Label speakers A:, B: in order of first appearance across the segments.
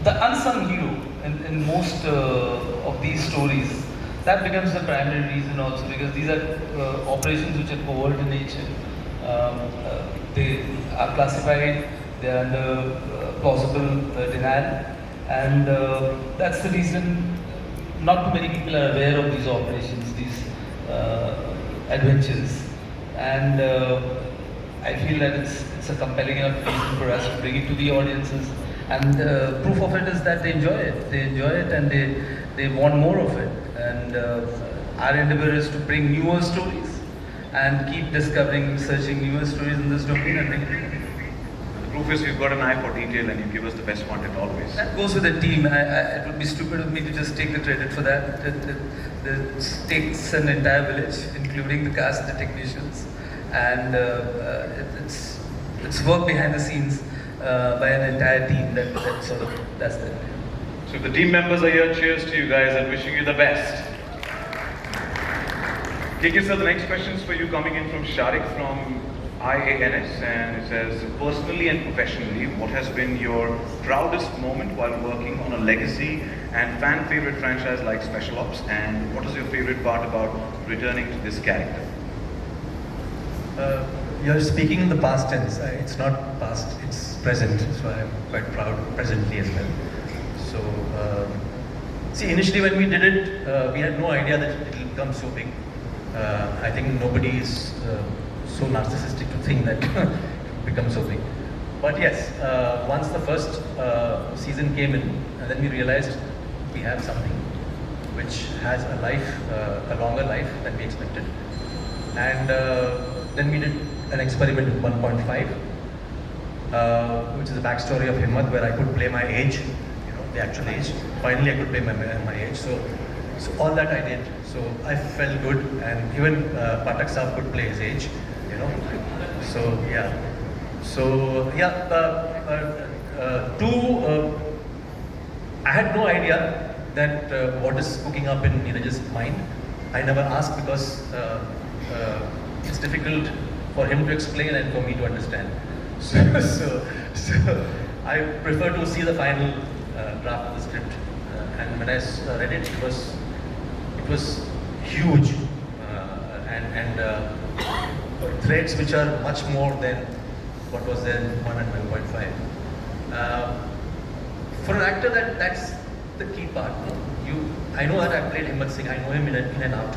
A: the unsung hero in most of these stories. That becomes the primary reason also, because these are operations which are covert in nature. They are classified, they are under plausible denial, and that's the reason not too many people are aware of these operations, these adventures. And I feel that it's a compelling enough reason for us to bring it to the audiences. And proof of it is that they enjoy it. They enjoy it and they want more of it. And our endeavor is to bring newer stories and keep discovering, searching newer stories in this domain and bring it in.
B: The proof is you've got an eye for detail and you give us the best content always.
A: That goes with the team. It would be stupid of me to just take the credit for that. It takes an entire village, including the cast, the technicians, and it's work behind the scenes by an entire team that sort of does that.
B: So if the team members are here, cheers to you guys and wishing you the best. KK sir, the next question is for you, coming in from Sharik from IANS, and it says, personally and professionally, what has been your proudest moment while working on a legacy and fan favorite franchise like Special Ops, and what is your favorite part about returning to this character?
C: You're speaking in the past tense. It's not past, it's present. So I'm quite proud presently as well. So, see, initially when we did it, we had no idea that it will become so big. I think nobody is so narcissistic to think that it will become so big. But yes, once the first season came in, and then we realized we have something which has a life, a longer life than we expected. And then we did an experiment with 1.5, which is the backstory of Himmat, where I could play my age, the actual age. Finally, I could play my age. So all that I did. So I felt good, and even Pathak Saab could play his age, So yeah. So yeah. I had no idea that what is cooking up in Neeraj's mind. I never asked because it's difficult for him to explain and for me to understand. So I prefer to see the final draft of the script. And when I read it, it was huge and threads which are much more than what was there in 1 and 1.5. For an actor, that's the key part. I know that I played Himmat Singh. I know him in and out.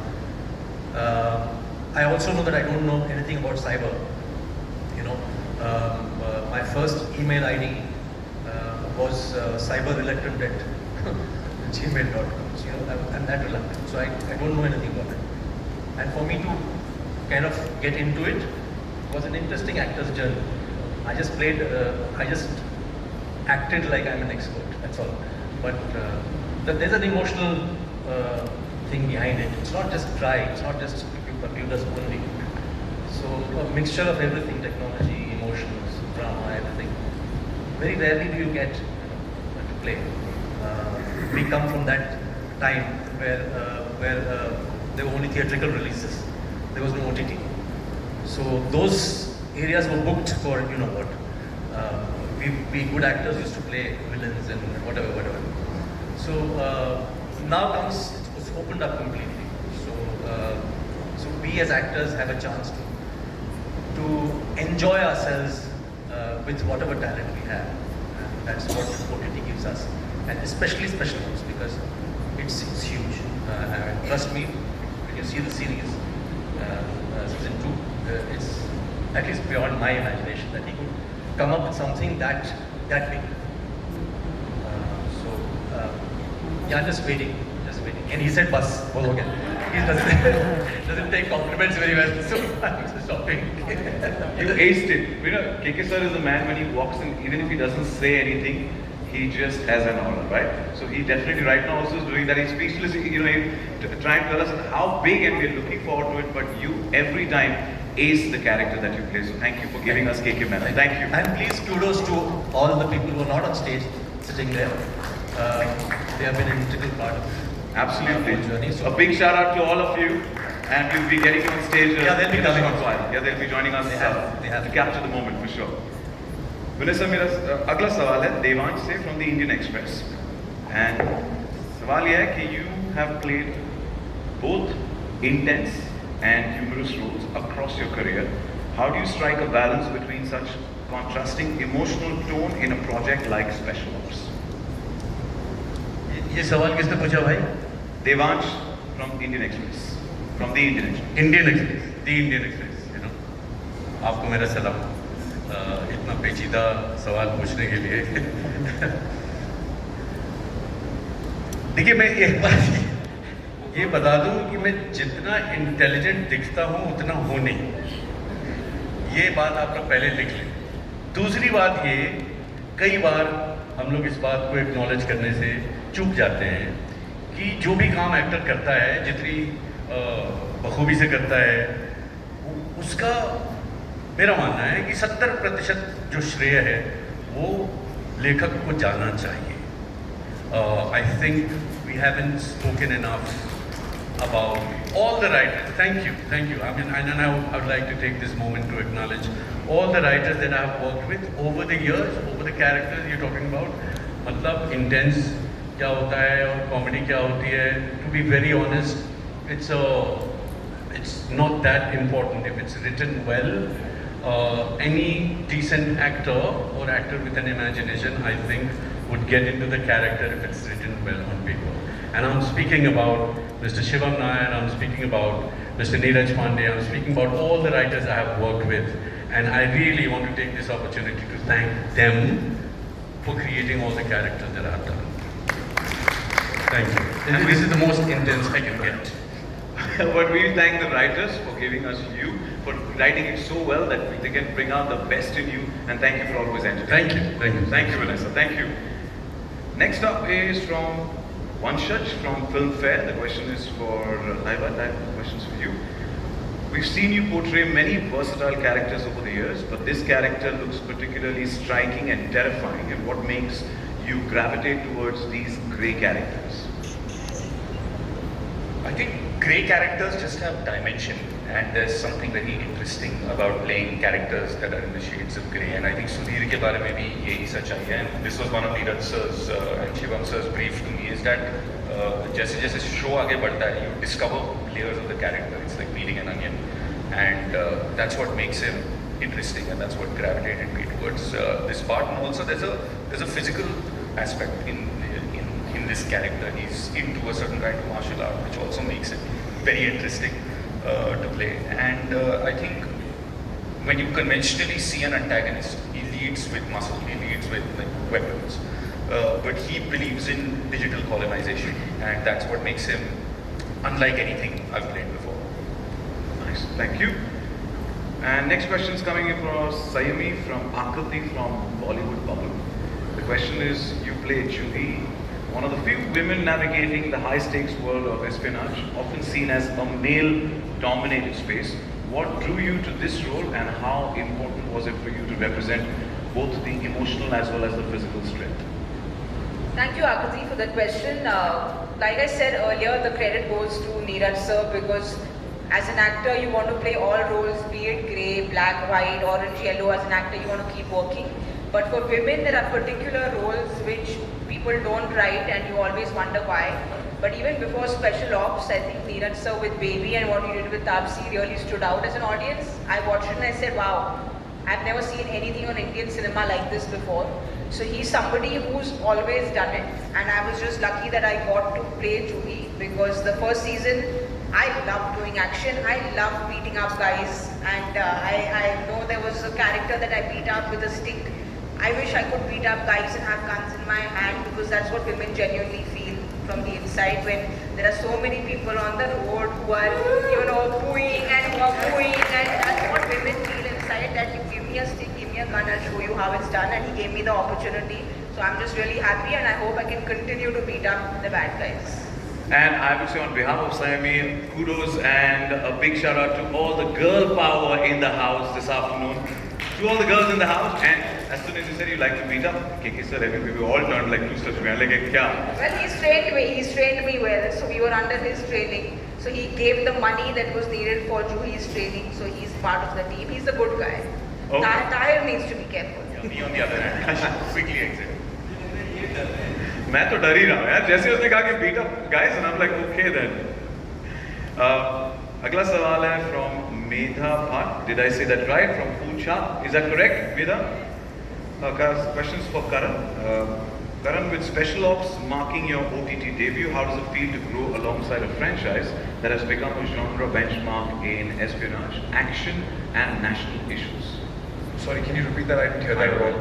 C: I also know that I don't know anything about cyber. My first email ID was cyberreluctant at gmail.com. I'm that reluctant, so I don't know anything about it. And for me to kind of get into it was an interesting actor's journey. I just acted like I'm an expert, that's all. But there's an emotional thing behind it. It's not just dry, it's not just computers only. So a mixture of everything, technology, emotions, drama, everything. Very rarely do you get to play. We come from that time where there were only theatrical releases. There was no OTT. So those areas were booked for what. We good actors used to play villains and whatever. So now it's opened up completely. So we as actors have a chance to enjoy ourselves with whatever talent we have. And that's what OTT gives us, and especially Special Ops, because it's huge. Trust me, when you see the series, season 2, it's at least beyond my imagination that he could come up with something that big. Yeah, just waiting. And he said, "Bus, bolo again." He doesn't take compliments very well, so I'm just stopping.
B: You aced it. KK sir is a man, when he walks in, even if he doesn't say anything, he just has an aura, right? So he definitely right now also is doing that. He's speechless, trying to tell us how big, and we're looking forward to it. But you every time ace the character that you play. So thank you for giving us KK Menon. Thank you.
C: And please kudos to all the people who are not on stage, sitting there. They have been an integral part of
B: Absolutely.
C: our journey. So
B: a big shout out to all of you, and we'll be getting you on stage.
C: Yeah, they'll be coming.
B: Yeah, they'll be joining us
C: they have
B: to capture the moment for sure. Vanessa, मेरा अगला सवाल है देवांश से from the Indian Express, and सवाल यह है कि you have played both intense and humorous roles across your career. How do you strike a balance between such contrasting emotional tone in a project like Special Ops?
C: ये सवाल किसने पूछा भाई?
B: Devansh from Indian Express. From the Indian Express.
C: Indian express, the Indian express, you know, आपको मेरा सलाम इतना पेचीदा सवाल पूछने के लिए। देखिए, मैं एक बात ये बता दूं कि मैं जितना इंटेलिजेंट दिखता हूं उतना हूं नहीं, ये बात आप लोग पहले लिख लें। दूसरी बात ये, कई बार हम लोग इस बात को एक्नॉलेज करने से चूक जाते हैं कि जो भी काम एक्टर करता है, जितनी बखूबी से करता है, उसका मेरा मानना है कि 70% जो श्रेय है वो लेखक को जाना चाहिए। I think we haven't spoken enough about all the writers. Thank you. I mean, and I would like to take this moment to acknowledge all the writers that I have worked with over the years, over the characters you're talking about. मतलब intense क्या होता है और comedy क्या होती है. To be very honest, it's not that important if it's written well. Any decent actor or actor with an imagination, I think, would get into the character if it's written well on paper. And I'm speaking about Mr. Shivam Nair, I'm speaking about Mr. Neeraj Pandey, I'm speaking about all the writers I have worked with. And I really want to take this opportunity to thank them for creating all the characters that I have done. Thank you. And this is the most intense I can get.
B: But we thank the writers for giving us you, for writing it so well that they can bring out the best in you, and thank you for always entertaining. Thank you, Vanessa. Thank you. Next up is from Vanshaj from Filmfare. The question is for Laiba. That question's for you. We've seen you portray many versatile characters over the years, but this character looks particularly striking and terrifying. And what makes you gravitate towards these grey characters?
D: I think grey characters just have dimension, and there's something very interesting about playing characters that are in the shades of grey. And I think Sudhir के बारे में भी यही सच्चाई है. And this was one of Neeraj sir's and Shivam sir's brief to me, is that जैसे जैसे show आगे बढ़ता है, you discover layers of the character. It's like peeling an onion, and that's what makes him interesting, and that's what gravitated me towards this part. And also there's a physical aspect in this character. He's into a certain kind of martial art, which also makes it very interesting to play. And I think when you conventionally see an antagonist, he leads with muscle, he leads with like weapons, but he believes in digital colonization, and that's what makes him unlike anything I've played before.
B: Nice, thank you. And next question is coming in from Sayami from Akriti from Bollywood Bubble. The question is, you play Juhi, one of the few women navigating the high-stakes world of espionage, often seen as a male-dominated space. What drew you to this role, and how important was it for you to represent both the emotional as well as the physical strength?
E: Thank you, Akriti, for that question. Like I said earlier, the credit goes to Neeraj sir, because as an actor, you want to play all roles, be it grey, black, white, orange, yellow. As an actor, you want to keep working. But for women, there are particular roles which people don't write, and you always wonder why. But even before Special Ops, I think Neeraj sir with Baby and what he did with Taapsee really stood out as an audience. I watched it and I said, wow, I've never seen anything on Indian cinema like this before. So he's somebody who's always done it, and I was just lucky that I got to play Juhi, because the first season I loved doing action. I loved beating up guys, and I know there was a character that I beat up with a stick. I wish I could beat up guys and have guns in my hand, because that's what women genuinely feel from the inside when there are so many people on the road who are, booing and who are booing, and that's what women feel inside, that you give me a stick, give me a gun, I'll show you how it's done, and he gave me the opportunity. So I'm just really happy, and I hope I can continue to beat up the bad guys.
B: And I would say on behalf of Sayami, kudos and a big shout out to all the girl power in the house this afternoon. To all the girls in the house, and as soon as you said you like to beat up, KK sir, I mean, we all turned like two steps behind, like, kya?
E: Well, he's trained me well, so we were under his training. So he gave the money that was needed for Juhi's training, so he's part of the team. He's a good guy.
B: Okay.
E: Tahir needs to be careful.
D: Me on the other hand, quickly exit.
B: मैं तो डर ही रहा हूँ यार, जैसे उसने कहा कि beat up guys and I'm like okay then. अगला सवाल है from Medha Bhatt. Did I say that right? From Pucha. Is that correct, Medha? Questions for Karan. Karan, with Special Ops marking your OTT debut, how does it feel to grow alongside a franchise that has become a genre benchmark in espionage, action, and national issues?
F: Sorry, can you repeat that? I didn't hear that at all.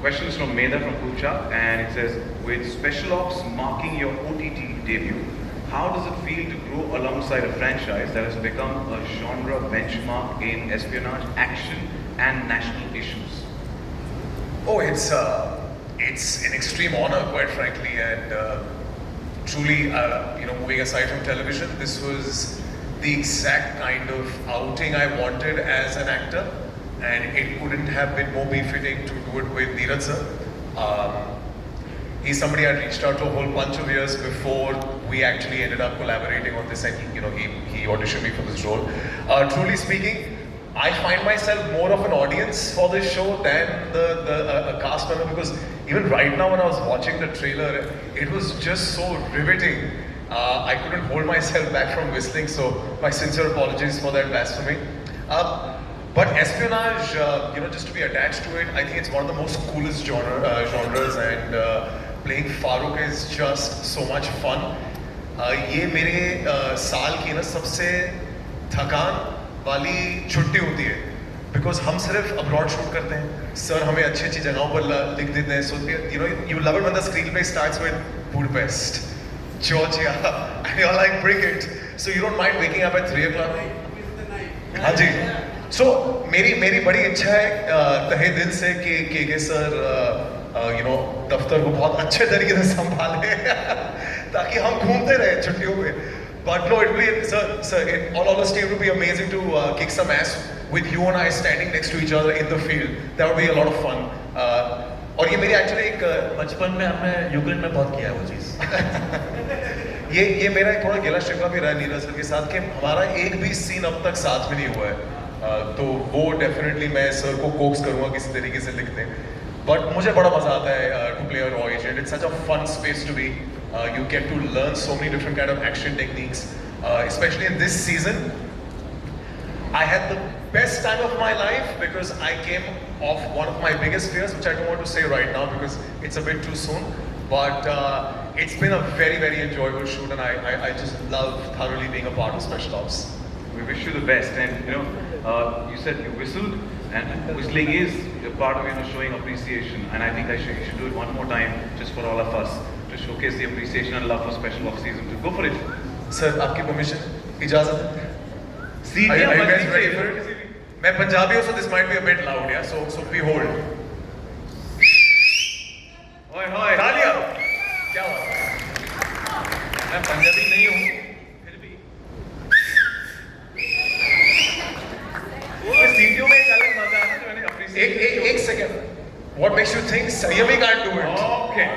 B: Questions from Medha from Pucha, and it says, with Special Ops marking your OTT debut, how does it feel to grow alongside a franchise that has become a genre benchmark in espionage, action, and national issues?
F: Oh, it's an extreme honor, quite frankly, and truly, moving aside from television, this was the exact kind of outing I wanted as an actor, and it couldn't have been more befitting to do it with Neeraj sir. He's somebody I reached out to a whole bunch of years before we actually ended up collaborating on this, and he auditioned me for this role. Truly speaking, I find myself more of an audience for this show than a cast member, because even right now when I was watching the trailer, it was just so riveting. I couldn't hold myself back from whistling, so my sincere apologies for that blasphemy. But espionage, just to be attached to it, I think it's one of the most coolest genres, and playing Farooq is just so much fun. ये मेरे साल की ना सबसे थकान वाली छुट्टी होती है, बिकॉज हम सिर्फ अब्रॉड शूट करते हैं. सर हमें अच्छी अच्छी जगहों पर लिख देते हैं. सो you love it when the screenplay starts with Budapest, Georgia, and you're like, bring it. So you don't mind waking up at 3 o'clock? हाँ जी. So मेरी बड़ी इच्छा है तहे दिल से कि के सर दफ्तर को बहुत अच्छे तरीके से संभाले ताकि हम घूमते रहे छुट्टियों में. But no, it will be, sir, in all honesty, it would be amazing to kick some ass with you and I standing next to each other in the field. That would be a lot of fun. और ये मेरी actually एक
C: बचपन में हमने Ukraine में बहुत किया है वो चीज़.
F: ये मेरा एक थोड़ा गिला शिकवा भी रहा है नीरज सर के साथ कि हमारा एक भी सीन अब तक साथ में नहीं हुआ है. तो वो डेफिनेटली मैं सर को कोक्स करूँगा किसी तरीके से लिख दें. बट मुझे बड़ा मजा आता है टू प्ले अ रॉ agent. It's such a fun space to be. You get to learn so many different kind of action techniques, especially in this season. I had the best time of my life because I came off one of my biggest fears, which I don't want to say right now because it's a bit too soon. But it's been a very, very enjoyable shoot, and I just love thoroughly being a part of Special Ops.
B: We wish you the best, and you said you whistled, and whistling is a part of showing appreciation, and I think you should do it one more time just for all of us to showcase the appreciation and love for Special Ops Season 2. Go for it.
F: Sir, आपकी permission, इजाज़त है?
B: See,
F: Are you guys ready for it? मैं पंजाबी हूँ, so this might be a bit loud, yeah. So we hold.
B: Hoi hoi.
F: तालियां. क्या बात है? मैं पंजाबी नहीं हूँ, फिर भी.
B: वो सीटियों में एक अलग मजा है जो मैंने appreciate.
F: एक second. What makes you think Sayyami can't do it?
B: Okay.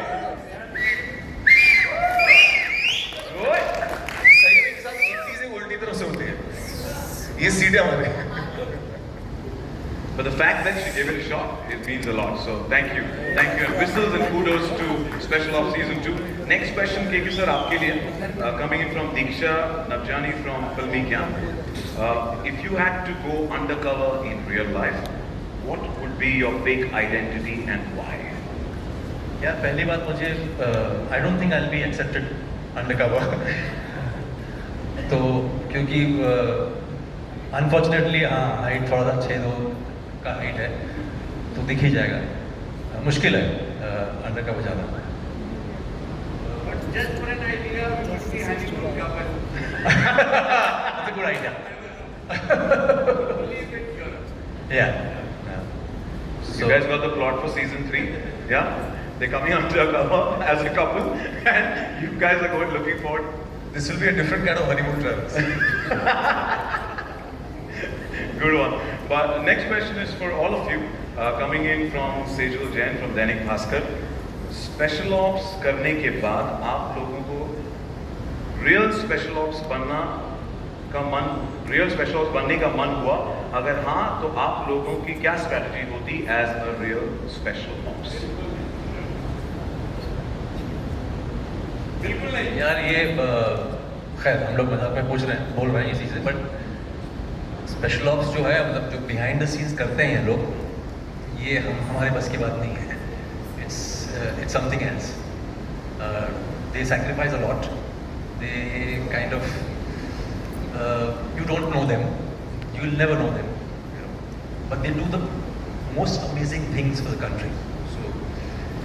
F: सही के साथ एक चीजें उल्टी तरफ से होती है. ये सीधे हमारे.
B: But the fact that she gave it a shot, it means a lot. So thank you, and whistles and kudos to Special Ops Season 2. Next question, KK sir, आपके लिए, coming in from Diksha Nabjani from Filmi Camp. If you had to go undercover in real life, what would be your fake identity and why?
C: यार पहली बात मुझे I don't think I'll be accepted undercover. तो क्योंकि unfortunately हाँ height थोड़ा सा 6'2" का हाइट है तो दिख ही जाएगा. मुश्किल है अंडरकवर जाना.
G: Just for an idea, what's the honeymoon couple?
C: That's a good idea.
G: Only with Europe.
C: Yeah.
B: You guys got the plot for Season 3, yeah? They're coming undercover as a couple, and you guys are going looking forward.
F: This will be a different kind of honeymoon travels.
B: Good one. But next question is for all of you. Coming in from Sejal Jain from Dainik Bhaskar. Special Ops करने के बाद आप लोगों को real Special Ops बनना का मन, real special ops बनने का मन हुआ? अगर हाँ, तो आप लोगों की क्या स्ट्रैटेजी होती as a real special ops?
G: बिल्कुल नहीं।
C: यार ये खैर हम लोग मजाक में बोल रहे हैं इसी से, बट स्पेशल ऑप्स जो है मतलब जो बिहाइंड द सीन्स करते हैं ये लोग, ये हमारे बस की बात नहीं है. It's something else. They sacrifice a lot. They kind of you don't know them, you will never know them, you know, but they do the most amazing things for the country. So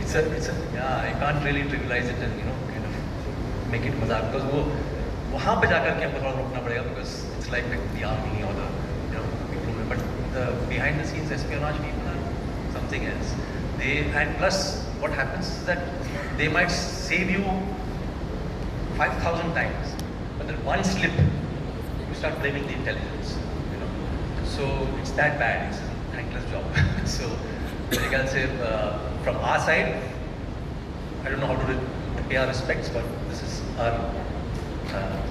C: it's a yeah, I can't really trivialize it and kind of make it mazak, because वो वहाँ पे जाकर के हमको थोड़ा रोकना पड़ेगा, because it's like the army or the people, but the behind the scenes espionage people are something else. And plus what happens is that they might save you 5,000 times, but then one slip, you start blaming the intelligence, So it's that bad. It's a thankless job. So I can say from our side, I don't know how to pay our respects, but this is our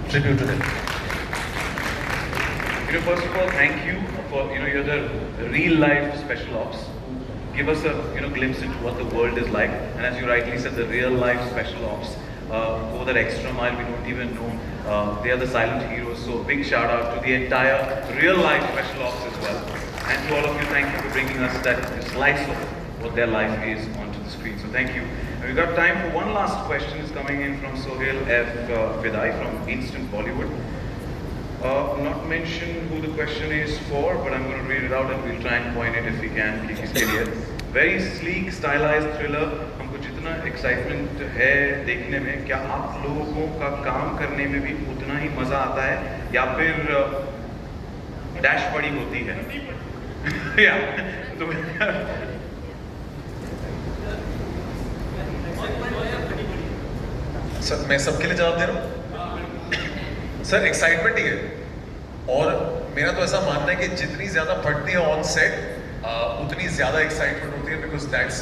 C: tribute to them.
B: First of all, thank you for you're the real life special ops. Give us a glimpse into what the world is like, and as you rightly said, the real life special ops go that extra mile. We don't even know they are the silent heroes. So big shout out to the entire real life special ops as well, and to all of you, thank you for bringing us that slice of what their life is onto the screen. So thank you. And we've got time for one last question. It's coming in from Sohail F. Vidai from Instant Bollywood. Not mention who the question is for, but I'm going to read it out and we'll try and point it if we can. किसके लिए? Very sleek, stylized thriller. हमको जितना excitement है देखने में, क्या आप लोगों का काम करने में भी उतना ही मजा आता है, या फिर डैश बड़ी होती है? या तो
F: सर मैं सबके लिए जवाब दे रहा हूँ. सर एक्साइटमेंट ही है, और मेरा तो ऐसा मानना है कि जितनी ज़्यादा फटती है ऑन सेट उतनी ज़्यादा एक्साइटमेंट होती है, because that's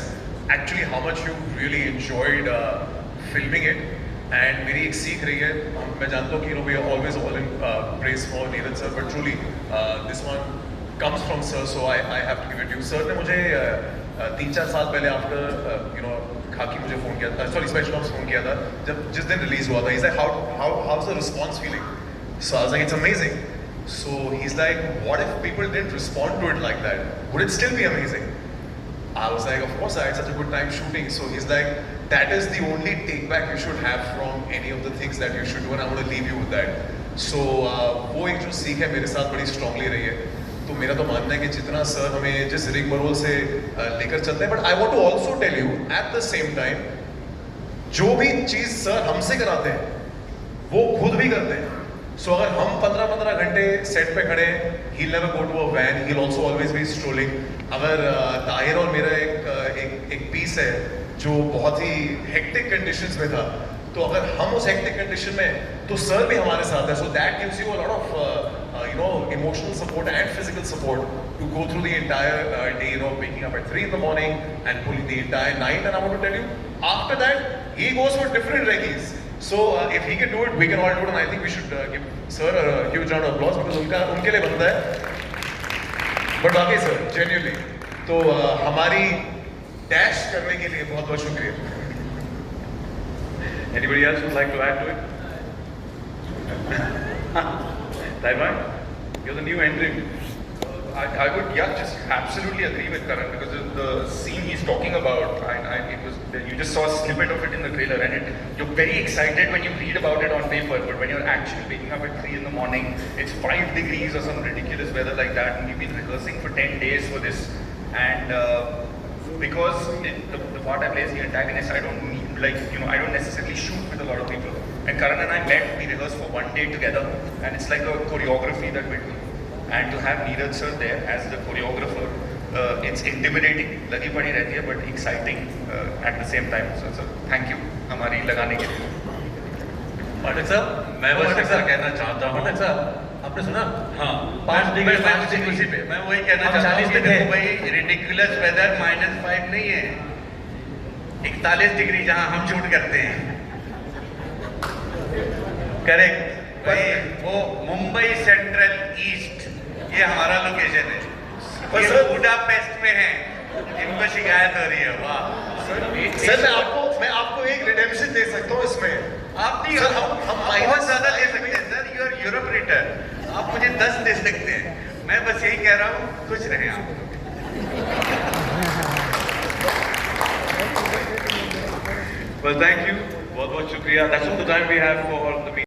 F: actually how much you really enjoyed filming it. And मेरी एक सीख रही है, मैं जानता हूँ कि we are always all in praise for Neeraj sir, but truly this one comes from sir, so I have to give it you. Sir ने मुझे 3-4 साल पहले आफ्टर खाकी मुझे फ़ोन किया था, सॉरी स्पेशल ऑप्स फ़ोन किया था, जिस दिन रिलीज हुआ था. He's like, how's the response feeling? So I was like, it's amazing. So he's like, what if people didn't respond to it like that? Would it still be amazing? I was like, of course, I had such a good time shooting. So he's like, that is the only take back you should have from any of the things that you should do, and I want to leave you with that. So वो एक जो सीख है मेरे साथ बड़ी strongly रही है. तो मेरा तो मानना है कि जितना सर हमें जिस रिग बरोल से लेकर चलते हैं, but I want to also tell you at the same time, जो भी चीज़ सर हमसे कराते हैं वो खुद भी करते हैं. सो अगर हम 15-15 घंटे सेट पे खड़े हैं, he'll never go to a van, he'll also always be strolling. अगर ताहिर और मेरा एक पीस है जो बहुत ही हेक्टिक कंडीशंस में था, तो अगर हम उस हेक्टिक कंडीशन में, तो सर भी हमारे साथ है. So that gives you a lot of emotional support and physical support to go through the entire day, waking up at 3 in the morning and pulling the entire night. And I want to tell you, after that, he goes for different reggies. So if he can do it, we can all do it, and I think we should give sir a huge round of applause, because उनके लिए बनता है. But बाकी sir, genuinely, तो हमारी dash करने के लिए बहुत बहुत शुक्रिया.
B: Anybody else would like to add to it? Taiwan, you're the new entrant.
D: I would just absolutely agree with Karan, because the scene he's talking about, it was, you just saw a snippet of it in the trailer, and you're very excited when you read about it on paper, but when you're actually waking up at 3 in the morning, it's 5 degrees or some ridiculous weather like that, and we've been rehearsing for 10 days for this, and because the part I play as the antagonist, I don't need, I don't necessarily shoot with a lot of people. And Karan and I met, we rehearsed for 1 day together, and it's like a choreography that we do. And to have Neeraj sir there as the choreographer, it's intimidating, lagi padi rehti hai, but exciting at the same time. So thank you, हमारी लगाने के लिए.
C: पाठक साहब, मैं बस ऐसा कहना चाहता हूँ. पाठक साहब, आपने सुना? हाँ. 5 डिग्री उसी पे. मैं वही कहना चाहता हूँ कि देखो भाई, रिडिकुलस वेदर -5 नहीं है. 41 डिग्री जहाँ हम शूट करते हैं. करेक्ट.
H: भाई वो मुंबई सेंट्रल ईस्ट ये हमारा लोकेशन है।
I: पर
H: ये
I: सर-
H: बुडापेस्ट में है, इनको शिकायत हो रही है। वाह
I: सर मैं आपको एक रिडेम्पशन दे सकता हूँ इसमें।
H: आप नहीं
I: सर,
H: हम
I: हम
H: बहुत ज्यादा दे सकते हैं sir. You are Europe return, आप मुझे 10 दे सकते हैं। मैं बस यही कह रहा हूँ, खुश रहें आप लोग।
B: Well, thank you. बहुत बहुत शुक्रिया. That's all the time we have for the meeting.